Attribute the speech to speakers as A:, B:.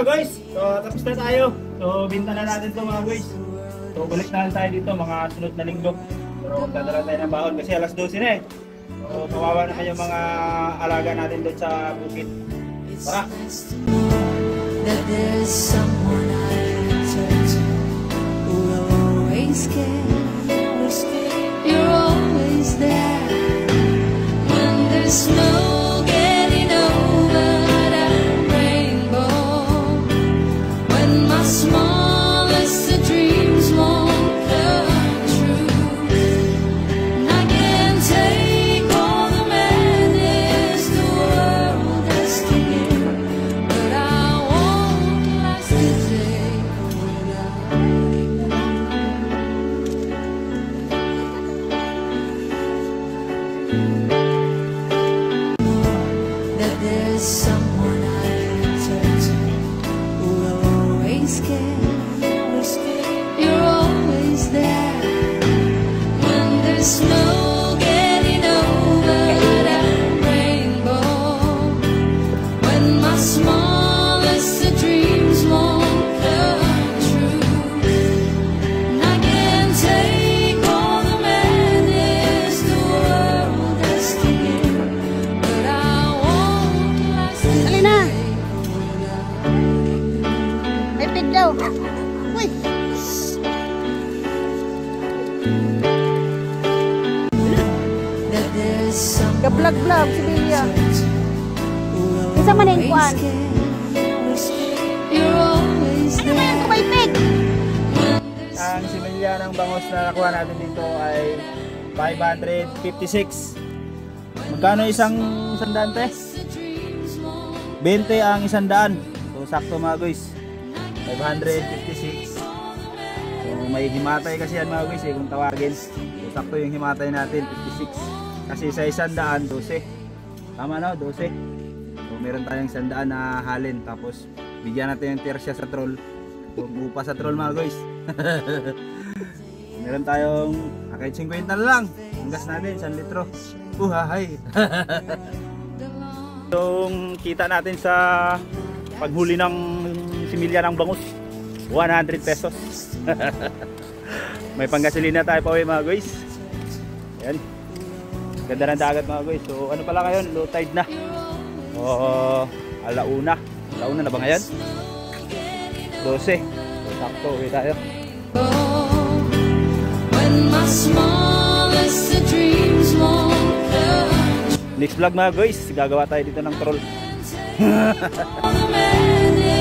A: mga guys. So tapos na tayo. So binta na natin to mga guys. So balik na tayo dito mga sunod na linggo. Pero magdadala tayo ng baon kasi alas 12 na eh. So kawawa naman yung mga alaga natin doon sa bukid. Tara!
B: That there's someone I can turn to who will always care. You're always there when there's no getting over that rainbow. When my smallest dreams won't come true, and I can take all the madness the world has to give, but I won't last a day without you. That there's someone I can turn to who will always care. You're always there when there's no getting over that rainbow. When my smallest dreams won't come true, and I can take all the madness the world has to give, but I won't last a
C: Dali na.
B: day without
C: May pig daw. Uy!
B: that there's someone
C: Gablag-blag si Bilya.
B: who will
C: Isa man yung kuan.
B: always care. You're always
C: Ano ba yan?
B: there
C: May pig!
A: Ang similya ng bangos na nakuha natin dito ay 556. Magkano isang sandaan te? 20 ang isang daan. So sakto mga guys. 556. So may himatay kasi yan mga guys eh, kung tawagin. So sakto yung himatay natin 56. Kasi sa isang daan 12. Tama na 12. So meron tayong isang daan na halin. Tapos bigyan natin yung tersya sa troll. Upa sa troll mga guys. Meron tayong kahit 50 na lang. Ang gas natin 1 litro. Uhahay. Yung kita natin sa paghuli ng similya ng bangus 100 pesos. May panggasolina tayo pa uwi mga guys. Ayan. Ganda ng dagat mga guys. So ano pala ngayon? Low tide na. Alauna. Alauna na ba ngayon? 12. So sakto uwi tayo.
B: when my smallest dreams won't come.
A: Next vlog mga guys, gagawa tayo dito ng troll.
B: All the madness